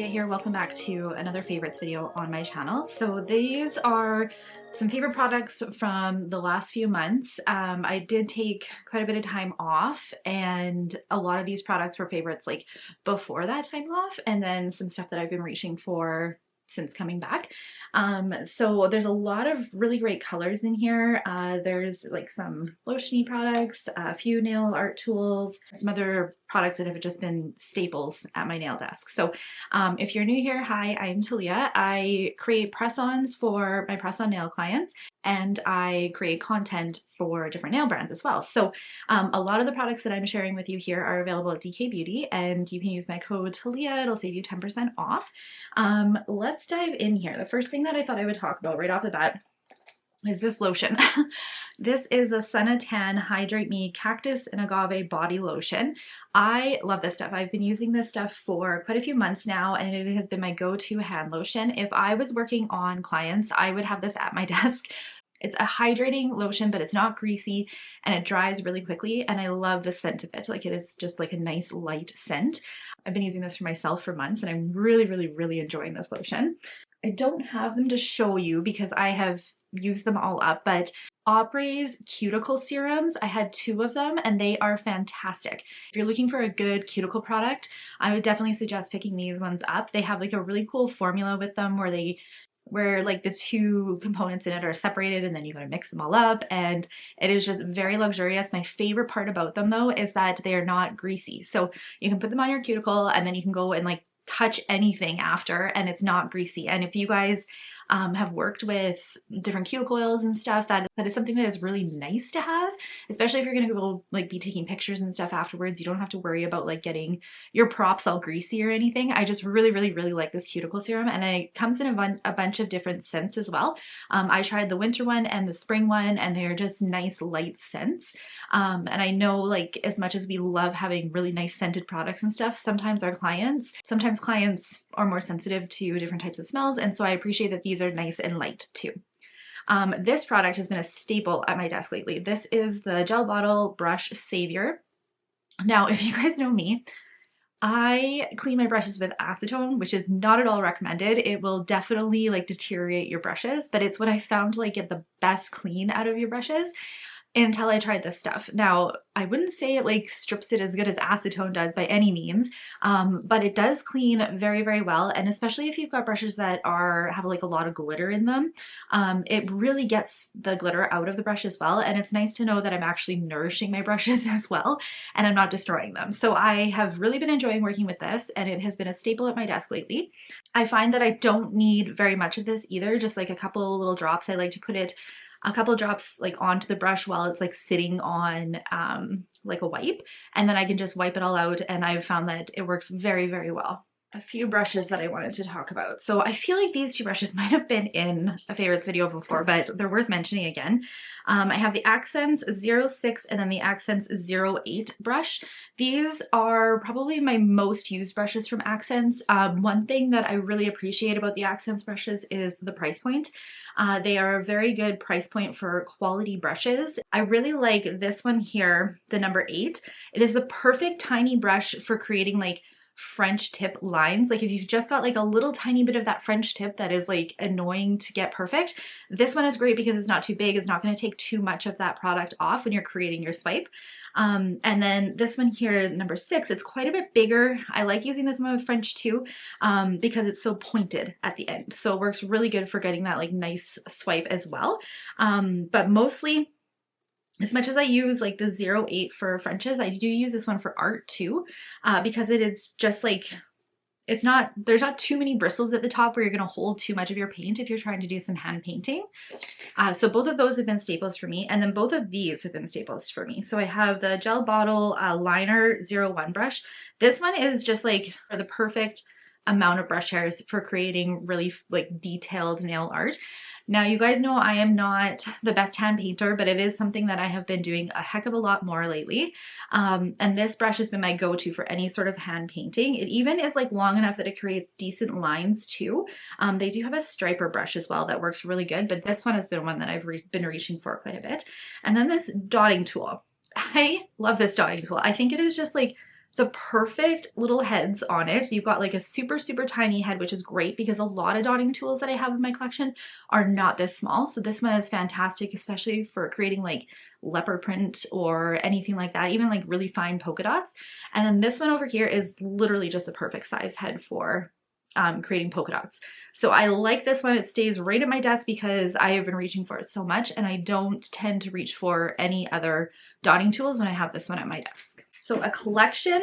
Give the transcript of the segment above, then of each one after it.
Talia here. Welcome back to another favorites video on my channel. So these are some favorite products from the last few months. I did take quite a bit of time off, and a lot of these products were favorites like before that time off, and then some stuff that I've been reaching for since coming back. So there's a lot of really great colors in here. There's like some lotiony products, a few nail art tools, some other products that have just been staples at my nail desk. So if you're new here, hi, I'm Talia. I create press-ons for my press-on nail clients, and I create content for different nail brands as well. So a lot of the products that I'm sharing with you here are available at DK Beauty, and you can use my code Talia. It'll save you 10% off. Let's dive in here. The first thing that I thought I would talk about right off the bat is this lotion. This is the Sun-A-Tan Hydrate Me Cactus and Agave Body Lotion. I love this stuff. I've been using this stuff for quite a few months now, and it has been my go-to hand lotion. If I was working on clients, I would have this at my desk. It's a hydrating lotion, but it's not greasy, and it dries really quickly, and I love the scent of it. Like, it is just like a nice light scent. I've been using this for myself for months, and I'm really enjoying this lotion. I don't have them to show you because I have used them all up, but Apres cuticle serums, I had 2 of them, and they are fantastic. If you're looking for a good cuticle product, I would definitely suggest picking these ones up. They have like a really cool formula with them where like the 2 components in it are separated, and then you gotta mix them all up, and it is just very luxurious. My favorite part about them though is that they are not greasy. So you can put them on your cuticle, and then you can go and like touch anything after, and it's not greasy. And if you guys have worked with different cuticle oils and stuff, that is something that is really nice to have, especially if you're gonna go like be taking pictures and stuff afterwards. You don't have to worry about like getting your props all greasy or anything. I just really like this cuticle serum, and it comes in a bunch of different scents as well. I tried the winter one and the spring one, and they're just nice light scents. And I know, like, as much as we love having really nice scented products and stuff, sometimes clients are more sensitive to different types of smells, and so I appreciate that these are nice and light too. This product has been a staple at my desk lately. This is the Gel Bottle Brush Savior. Now, if you guys know me, I clean my brushes with acetone, which is not at all recommended. It will definitely like deteriorate your brushes, but it's what I found to like get the best clean out of your brushes until I tried this stuff. Now, I wouldn't say it like strips it as good as acetone does by any means, but it does clean very well. And especially if you've got brushes that have like a lot of glitter in them, it really gets the glitter out of the brush as well. And it's nice to know that I'm actually nourishing my brushes as well, and I'm not destroying them. So I have really been enjoying working with this, and it has been a staple at my desk lately. I find that I don't need very much of this either, just like a couple little drops. I like to put it a couple drops like onto the brush while it's like sitting on like a wipe, and then I can just wipe it all out, and I've found that it works very well. A few brushes that I wanted to talk about. So I feel like these 2 brushes might have been in a favorites video before, but they're worth mentioning again. I have the Akzents 06 and then the Akzents 08 brush. These are probably my most used brushes from Akzents. One thing that I really appreciate about the Akzents brushes is the price point. They are a very good price point for quality brushes. I really like this one here, the number 8. It is the perfect tiny brush for creating like French tip lines. Like if you've just got like a little tiny bit of that French tip that is like annoying to get perfect, this one is great because it's not too big. It's not going to take too much of that product off when you're creating your swipe. And then this one here, number 6, it's quite a bit bigger. I like using this one with French too, because it's so pointed at the end. So it works really good for getting that like nice swipe as well. But mostly, as much as I use like the 08 for Frenches, I do use this one for art too, because it is just like, there's not too many bristles at the top where you're going to hold too much of your paint if you're trying to do some hand painting. So both of those have been staples for me, and then both of these have been staples for me. So I have the Gel Bottle Liner 01 brush. This one is just like the perfect amount of brush hairs for creating really like detailed nail art. Now, you guys know I am not the best hand painter, but it is something that I have been doing a heck of a lot more lately. And this brush has been my go-to for any sort of hand painting. It even is like long enough that it creates decent lines too. They do have a striper brush as well that works really good, but this one has been one that I've been reaching for quite a bit. And then this dotting tool. I love this dotting tool. I think it is just like the perfect little heads on it. You've got like a super, super tiny head, which is great because a lot of dotting tools that I have in my collection are not this small. So this one is fantastic, especially for creating like leopard print or anything like that, even like really fine polka dots. And then this one over here is literally just the perfect size head for creating polka dots. So I like this one. It stays right at my desk because I have been reaching for it so much, and I don't tend to reach for any other dotting tools when I have this one at my desk. So a collection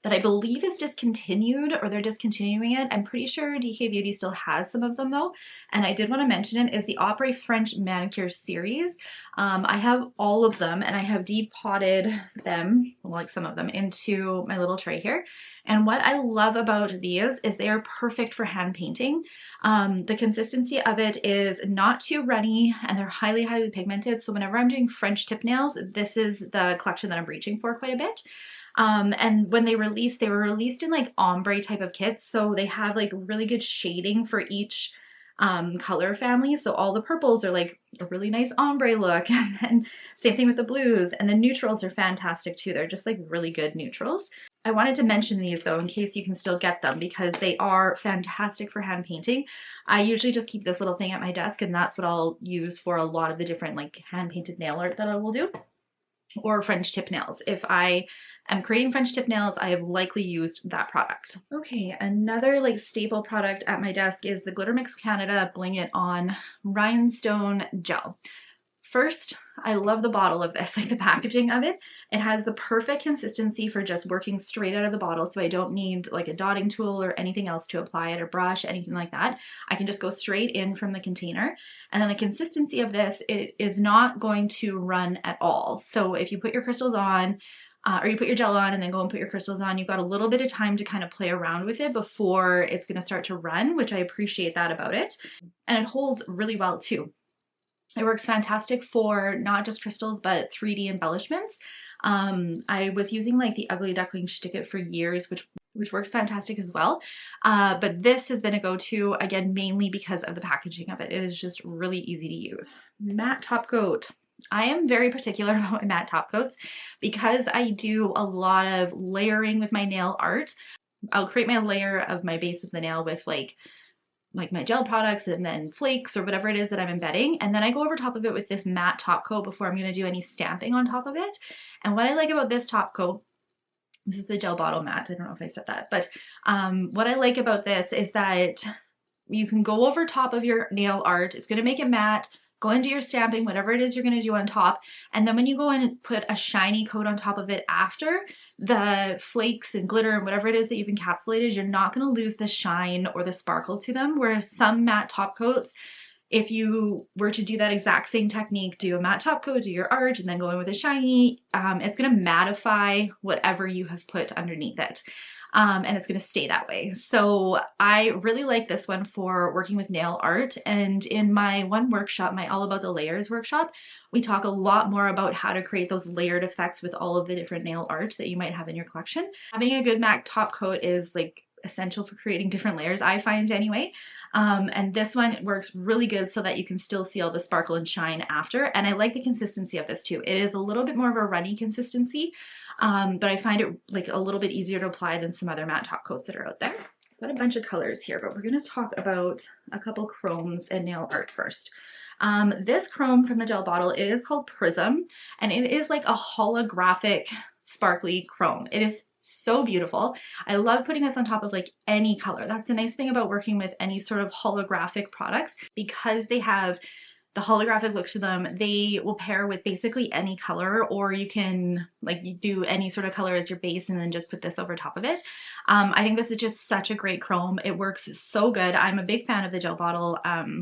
that I believe is discontinued, or they're discontinuing it. I'm pretty sure DK Beauty still has some of them though. And I did want to mention it is the Apres French manicure series. I have all of them, and I have depotted them, like some of them, into my little tray here. And what I love about these is they are perfect for hand painting. The consistency of it is not too runny, and they're highly, highly pigmented. So whenever I'm doing French tip nails, this is the collection that I'm reaching for quite a bit. And when they were released in like ombre type of kits. So they have like really good shading for each color family. So all the purples are like a really nice ombre look, and then same thing with the blues, and the neutrals are fantastic too. They're just like really good neutrals. I wanted to mention these though in case you can still get them, because they are fantastic for hand painting. I usually just keep this little thing at my desk, and that's what I'll use for a lot of the different like hand painted nail art that I will do, or French tip nails. If I am creating French tip nails, I have likely used that product. Okay, another like staple product at my desk is the Glitter Mix Canada Bling It On Rhinestone Gel. First, I love the bottle of this, like the packaging of it. It has the perfect consistency for just working straight out of the bottle, so I don't need like a dotting tool or anything else to apply it, or brush, anything like that. I can just go straight in from the container. And then the consistency of this, it is not going to run at all. So if you put your crystals on, or you put your gel on and then go and put your crystals on, you've got a little bit of time to kind of play around with it before it's going to start to run, which I appreciate that about it. And it holds really well too. It works fantastic for not just crystals, but 3D embellishments. I was using like the Ugly Duckling Stick It for years, which works fantastic as well. But this has been a go-to, again, mainly because of the packaging of it. It is just really easy to use. Matte top coat. I am very particular about my matte top coats because I do a lot of layering with my nail art. I'll create my layer of my base of the nail with like my gel products and then flakes or whatever it is that I'm embedding. And then I go over top of it with this matte top coat before I'm going to do any stamping on top of it. And what I like about this top coat, this is the gel bottle matte. I don't know if I said that, but what I like about this is that you can go over top of your nail art. It's going to make it matte. Go into your stamping, whatever it is you're going to do on top. And then when you go in and put a shiny coat on top of it after, the flakes and glitter and whatever it is that you've encapsulated, you're not going to lose the shine or the sparkle to them. Whereas some matte top coats, if you were to do that exact same technique, do a matte top coat, do your art, and then go in with a shiny, it's going to mattify whatever you have put underneath it. And it's going to stay that way. So I really like this one for working with nail art. And in my one workshop, my All About the Layers workshop, we talk a lot more about how to create those layered effects with all of the different nail art that you might have in your collection. Having a good matte top coat is like essential for creating different layers, I find anyway. And this one works really good so that you can still see all the sparkle and shine after. And I like the consistency of this too. It is a little bit more of a runny consistency, but I find it like a little bit easier to apply than some other matte top coats that are out there. Got a bunch of colors here, but we're going to talk about a couple chromes and nail art first. This chrome from the gel bottle, it is called Prism, and it is like a holographic sparkly chrome. It is so beautiful. I love putting this on top of like any color. That's the nice thing about working with any sort of holographic products, because they have the holographic look to them. They will pair with basically any color, or you can like do any sort of color as your base and then just put this over top of it. I think this is just such a great chrome. It works so good. I'm a big fan of the gel bottle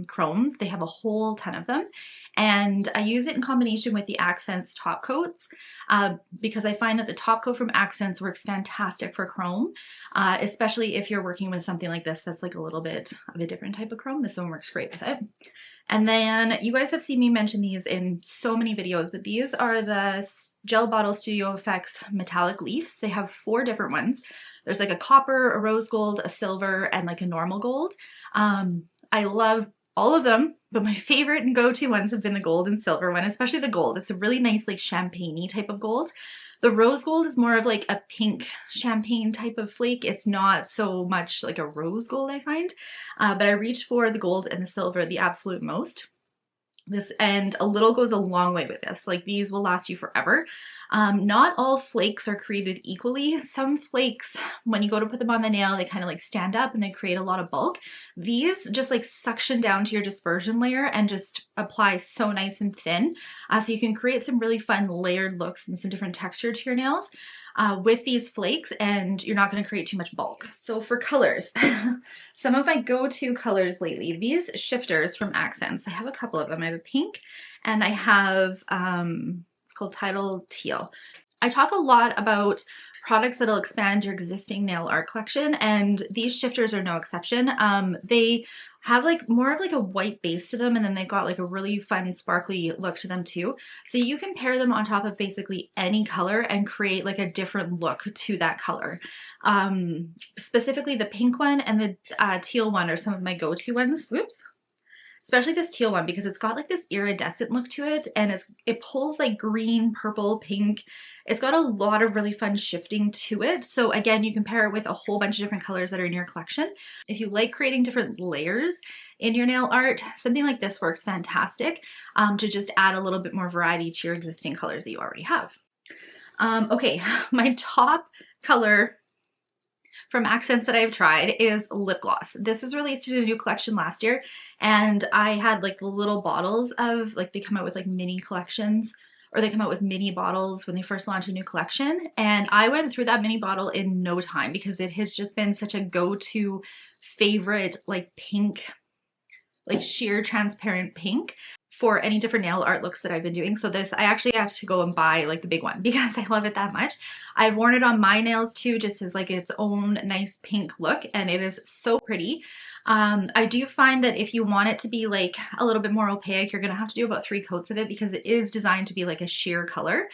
chromes. They have a whole ton of them. And I use it in combination with the Akzentz top coats because I find that the top coat from Akzentz works fantastic for chrome, especially if you're working with something like this that's like a little bit of a different type of chrome. This one works great with it. And then you guys have seen me mention these in so many videos, but these are the Gel Bottle Studio Effects metallic leaves. They have 4 different ones. There's like a copper, a rose gold, a silver, and like a normal gold. I love all of them, But my favorite and go-to ones have been the gold and silver one, especially the gold. It's a really nice like champagne-y type of gold. The rose gold is more of like a pink champagne type of flake. It's not so much like a rose gold, I find. But I reached for the gold and the silver the absolute most. This, and a little goes a long way with this. Like, these will last you forever. Not all flakes are created equally. Some flakes, when you go to put them on the nail, they kind of like stand up and they create a lot of bulk. These just like suction down to your dispersion layer and just apply so nice and thin. So you can create some really fun layered looks and some different texture to your nails with these flakes, and you're not going to create too much bulk. So for colors, some of my go-to colors lately, these shifters from Akzentz, I have a couple of them. I have a pink and I have, it's called Tital Teal. I talk a lot about products that'll expand your existing nail art collection, and these shifters are no exception. They have like more of like a white base to them, and then they've got like a really fun sparkly look to them too. So you can pair them on top of basically any color and create like a different look to that color. Specifically the pink one and the teal one are some of my go-to ones. Whoops. Especially this teal one, because it's got like this iridescent look to it, and it pulls like green, purple, pink. It's got a lot of really fun shifting to it. So again, you can pair it with a whole bunch of different colors that are in your collection. If you like creating different layers in your nail art, something like this works fantastic to just add a little bit more variety to your existing colors that you already have. Okay, my top color from Akzentz that I've tried is LipGloss. This was released in a new collection last year, and I had like the little bottles of, like, they come out with like mini collections, or they come out with mini bottles when they first launch a new collection, and I went through that mini bottle in no time because it has just been such a go-to favorite, like pink, like sheer transparent pink for any different nail art looks that I've been doing. So this, I actually had to go and buy like the big one because I love it that much. I've worn it on my nails too, just as like its own nice pink look, and it is so pretty. I do find that if you want it to be like a little bit more opaque, you're gonna have to do about 3 coats of it because it is designed to be like a sheer color.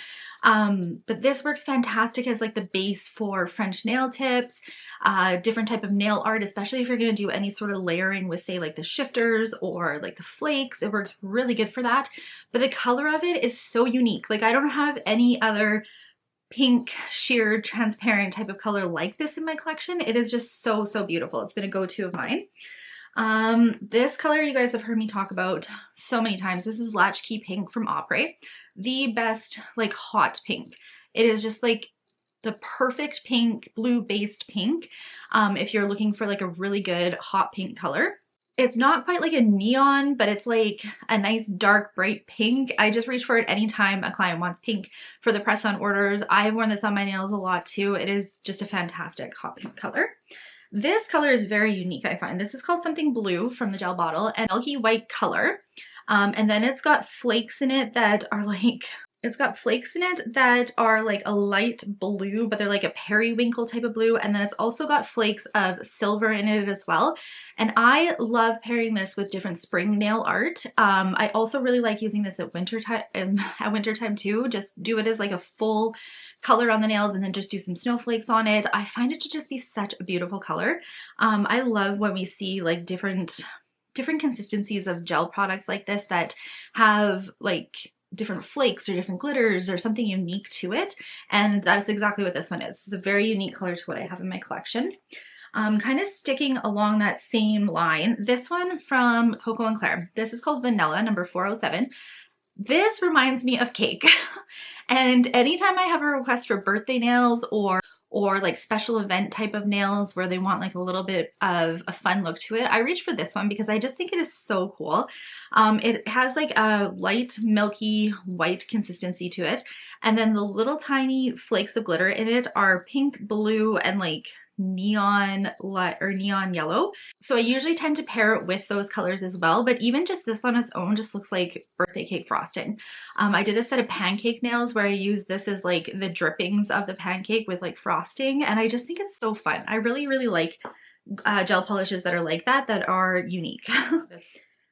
But this works fantastic as like the base for French nail tips, different type of nail art, especially if you're going to do any sort of layering with, say, like the shifters or like the flakes. It works really good for that. But the color of it is so unique. Like, I don't have any other pink sheer transparent type of color like this in my collection. It is just so, so beautiful. It's been a go-to of mine. This color you guys have heard me talk about so many times. This is Latchkey Pink from Apres. The best like hot pink. It is just like the perfect pink, blue based pink. If you're looking for like a really good hot pink color. It's not quite like a neon, but it's like a nice dark bright pink. I just reach for it anytime a client wants pink for the press on orders. I've worn this on my nails a lot too. It is just a fantastic hot pink color. This color is very unique, I find. This is called Something Blue from the gel bottle, and milky white color. And then it's got flakes in it that are like, a light blue, but they're like a periwinkle type of blue. And then it's also got flakes of silver in it as well. And I love pairing this with different spring nail art. I also really like using this at wintertime too. Just do it as like a full color on the nails and then just do some snowflakes on it. I find it to just be such a beautiful color. I love when we see like different consistencies of gel products like this that have like different flakes or different glitters or something unique to it, and that's exactly what this one is. It's a very unique color to what I have in my collection. Kind of sticking along that same line, this one from Koko and Couleur. This is called Vanilla, number 407. This reminds me of cake. And anytime I have a request for birthday nails or like special event type of nails where they want like a little bit of a fun look to it, I reach for this one because I just think it is so cool. It has like a light milky white consistency to it, and then the little tiny flakes of glitter in it are pink, blue, and like neon yellow. So I usually tend to pair it with those colors as well, but even just this on its own just looks like birthday cake frosting. I did a set of pancake nails where I use this as like the drippings of the pancake with like frosting, and I just think it's so fun. I really, really like gel polishes that are like that are unique. This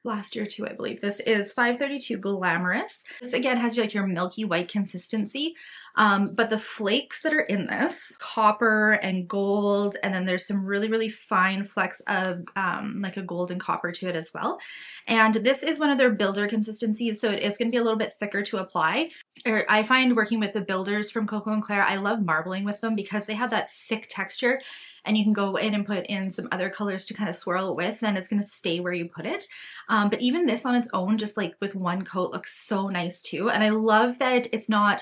last year too, I believe. This is 532 Glamorous. This again has like your milky white consistency. But the flakes that are in this, copper and gold, and then there's some really, really fine flecks of like a gold and copper to it as well. And this is one of their builder consistencies, so it is going to be a little bit thicker to apply. I find working with the builders from Koko and Couleur, I love marbling with them because they have that thick texture, and you can go in and put in some other colors to kind of swirl it with, and it's going to stay where you put it. But even this on its own, just like with one coat, looks so nice too. And I love that it's not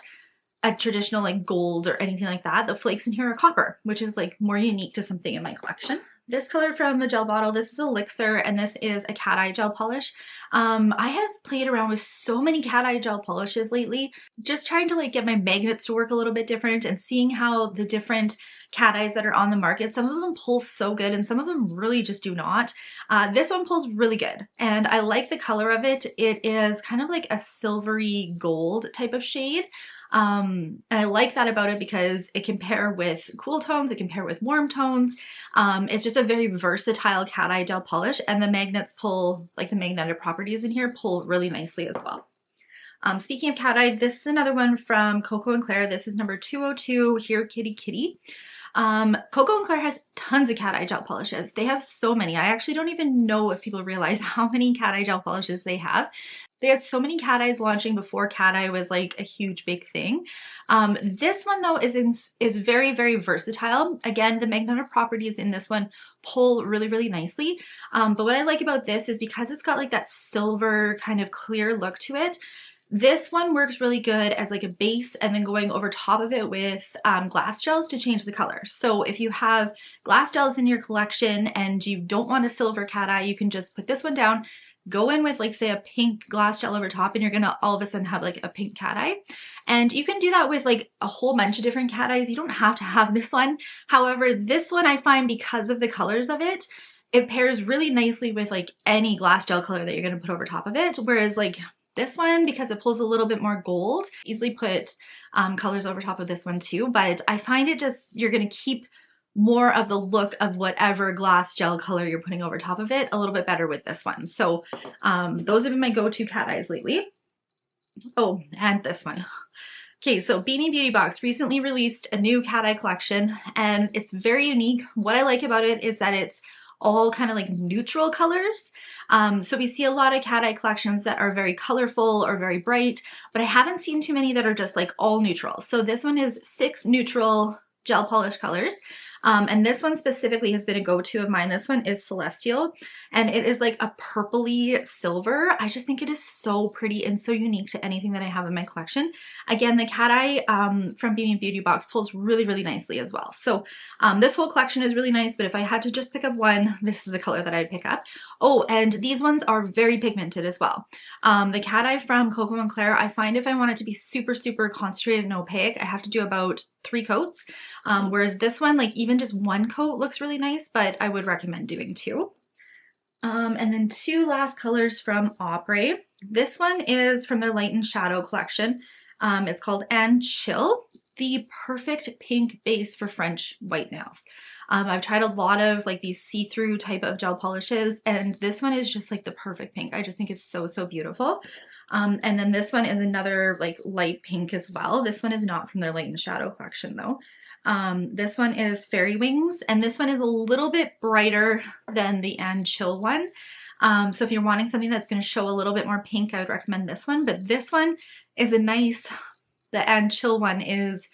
a traditional like gold or anything like that. The flakes in here are copper, which is like more unique to something in my collection. This color from the gel bottle, this is Elixir, and this is a cat eye gel polish. I have played around with so many cat eye gel polishes lately, just trying to like get my magnets to work a little bit different and seeing how the different cat eyes that are on the market, some of them pull so good and some of them really just do not. This one pulls really good, and I like the color of it. It is kind of like a silvery gold type of shade. And I like that about it because it can pair with cool tones, it can pair with warm tones. It's just a very versatile cat eye gel polish, and the magnets pull, like the magnetic properties in here pull really nicely as well. Speaking of cat eye, this is another one from Koko and Couleur. This is number 202, Here Kitty Kitty. Koko and Couleur has tons of cat eye gel polishes. They have so many. I actually don't even know if people realize how many cat eye gel polishes they have. They had so many cat eyes launching before cat eye was like a huge big thing. This one though is very, very versatile. Again, the magnetic properties in this one pull really, really nicely. But what I like about this is because it's got like that silver kind of clear look to it, this one works really good as like a base and then going over top of it with glass gels to change the color. So if you have glass gels in your collection and you don't want a silver cat eye, you can just put this one down, go in with like say a pink glass gel over top, and you're gonna all of a sudden have like a pink cat eye. And you can do that with like a whole bunch of different cat eyes. You don't have to have this one. However, this one I find because of the colors of it, it pairs really nicely with like any glass gel color that you're gonna put over top of it. Whereas like this one, because it pulls a little bit more gold, easily put colors over top of this one too. But I find it just, you're gonna keep more of the look of whatever glass gel color you're putting over top of it a little bit better with this one. So those have been my go-to cat eyes lately. Oh, and this one. Okay, so Beanie Beauty Box recently released a new cat eye collection, and it's very unique. What I like about it is that it's all kind of like neutral colors. So we see a lot of cat eye collections that are very colorful or very bright, but I haven't seen too many that are just like all neutral. So this one is 6 neutral gel polish colors. And this one specifically has been a go-to of mine. This one is Celestial, and it is like a purpley silver. I just think it is so pretty and so unique to anything that I have in my collection. Again, the cat eye from Beanie Beauty Box pulls really, really nicely as well. So this whole collection is really nice, but if I had to just pick up one, this is the color that I'd pick up. Oh, and these ones are very pigmented as well. The cat eye from Koko and Couleur, I find if I want it to be super, super concentrated and opaque, I have to do about 3 coats. Whereas this one, like even just 1 coat looks really nice, but I would recommend doing 2. And then 2 last colors from Apres. This one is from their Light and Shadow collection. It's called And Chill, the perfect pink base for French white nails. I've tried a lot of like these see-through type of gel polishes, and this one is just like the perfect pink. I just think it's so, so beautiful. And then this one is another like light pink as well. This one is not from their Light and Shadow collection though. This one is Fairy Wings, and this one is a little bit brighter than the And Chill one. So if you're wanting something that's going to show a little bit more pink, I would recommend this one. But this one is a nice, the And Chill one is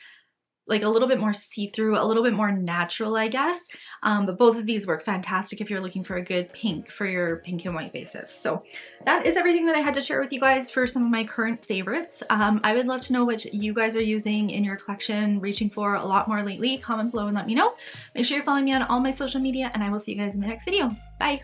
like a little bit more see-through, a little bit more natural, I guess. But both of these work fantastic if you're looking for a good pink for your pink and white bases. So that is everything that I had to share with you guys for some of my current favorites. I would love to know what you guys are using in your collection, reaching for a lot more lately. Comment below and let me know. Make sure you're following me on all my social media, and I will see you guys in the next video. Bye!